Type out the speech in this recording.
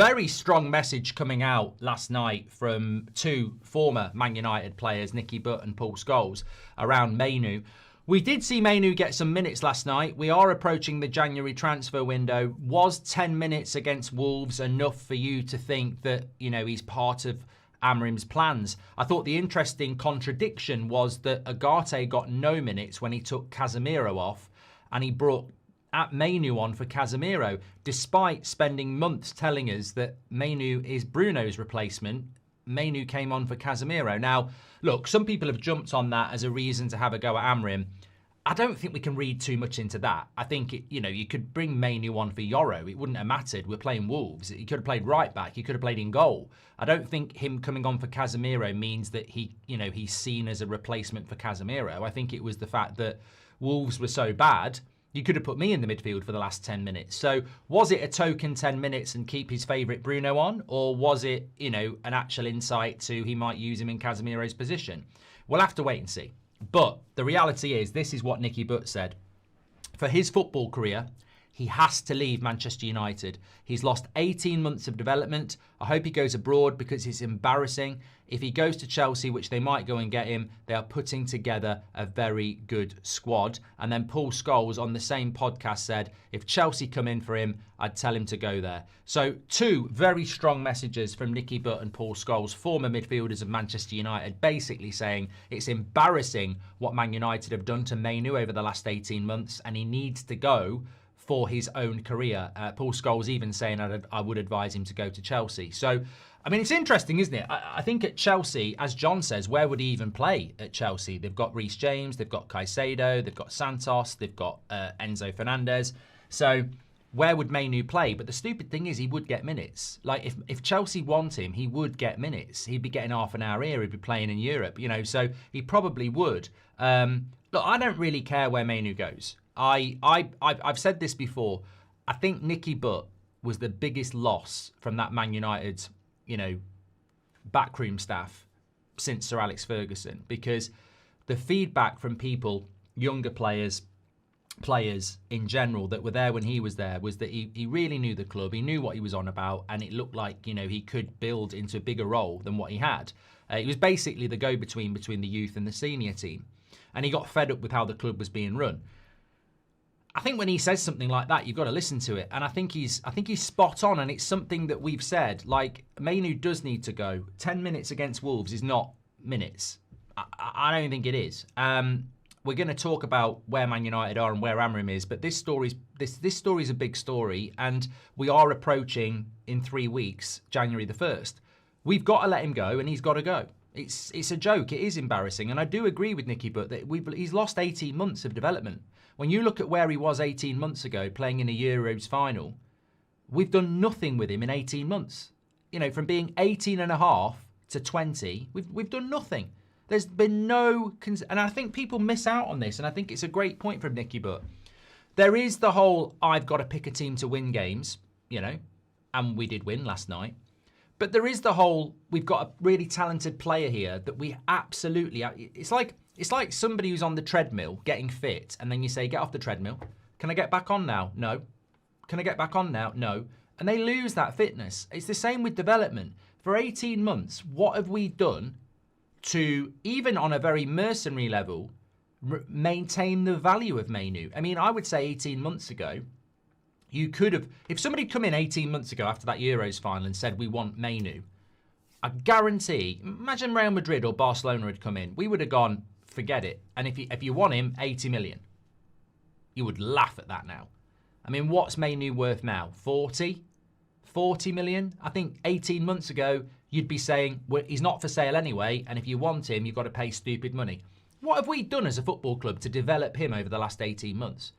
very strong message coming out last night from two former Man United players, Nicky and Paul Scholes, around Mainoo. We did see Mainoo get some minutes last night. We are approaching the January transfer window. Was 10 minutes against Wolves enough for you to think that, you know, he's part of Amorim's plans? I thought the interesting contradiction was that Agate got no minutes when he took Casemiro off, and he brought Mainoo on for Casemiro, despite spending months telling us that Mainoo is Bruno's replacement. Mainoo came on for Casemiro. Now, look, some people have jumped on that as a reason to have a go at Amorim. I don't think we can read too much into that. I think, you could bring Mainoo on for Yoro. It wouldn't have mattered. We're playing Wolves. He could have played right back. He could have played in goal. I don't think him coming on for Casemiro means that he's seen as a replacement for Casemiro. I think it was the fact that Wolves were so bad, you could have put me in the midfield for the last 10 minutes. So was it a token 10 minutes and keep his favourite Bruno on? Or was it, an actual insight to he might use him in Casemiro's position? We'll have to wait and see. But the reality is, this is what Nicky said. For his football career, he has to leave Manchester United. He's lost 18 months of development. I hope he goes abroad because it's embarrassing. If he goes to Chelsea, which they might go and get him, they are putting together a very good squad. And then Paul Scholes on the same podcast said, if Chelsea come in for him, I'd tell him to go there. So two very strong messages from Nicky Butt and Paul Scholes, former midfielders of Manchester United, basically saying it's embarrassing what Man United have done to Mainoo over the last 18 months, and he needs to go for his own career. Paul Scholes even saying I would advise him to go to Chelsea. So, I mean, it's interesting, isn't it? I think at Chelsea, as John says, where would he even play at Chelsea? They've got Reece James, they've got Caicedo, they've got Santos, they've got Enzo Fernandez. So where would Mainoo play? But the stupid thing is he would get minutes. Like if Chelsea want him, he would get minutes. He'd be getting half an hour here. He'd be playing in Europe, so he probably would. Look, I don't really care where Mainoo goes. I've said this before. I think Nicky Butt was the biggest loss from that Man United, backroom staff since Sir Alex Ferguson, because the feedback from people, younger players in general that were there when he was there, was that he really knew the club. He knew what he was on about, and it looked like, he could build into a bigger role than what he had. He was basically the go-between between the youth and the senior team, and he got fed up with how the club was being run. I think when he says something like that, you've got to listen to it. And I think he's spot on, and it's something that we've said. Like, Mainoo does need to go. 10 minutes against Wolves is not minutes. I don't think it is. We're going to talk about where Man United are and where Amorim is, but this story's a big story, and we are approaching, in 3 weeks, January the 1st. We've got to let him go, and he's got to go. It's a joke. It is embarrassing, and I do agree with Nicky, but he's lost 18 months of development. When you look at where he was 18 months ago, playing in a Euros final, we've done nothing with him in 18 months. From being 18 and a half to 20, we've done nothing. There's been no... And I think people miss out on this, and I think it's a great point from Nicky Butt. There is the whole, I've got to pick a team to win games, and we did win last night. But there is the whole, we've got a really talented player here that we absolutely... It's like somebody who's on the treadmill getting fit, and then you say, get off the treadmill. Can I get back on now? No. Can I get back on now? No. And they lose that fitness. It's the same with development. For 18 months, what have we done to, even on a very mercenary level, maintain the value of Mainoo? I mean, I would say 18 months ago, you could have... If somebody had come in 18 months ago after that Euros final and said, we want Mainoo, I guarantee, imagine Real Madrid or Barcelona had come in, we would have gone, forget it. And if you want him, 80 million. You would laugh at that now. I mean, what's Mainoo worth now? 40? 40 million? I think 18 months ago, you'd be saying, well, he's not for sale anyway, and if you want him, you've got to pay stupid money. What have we done as a football club to develop him over the last 18 months?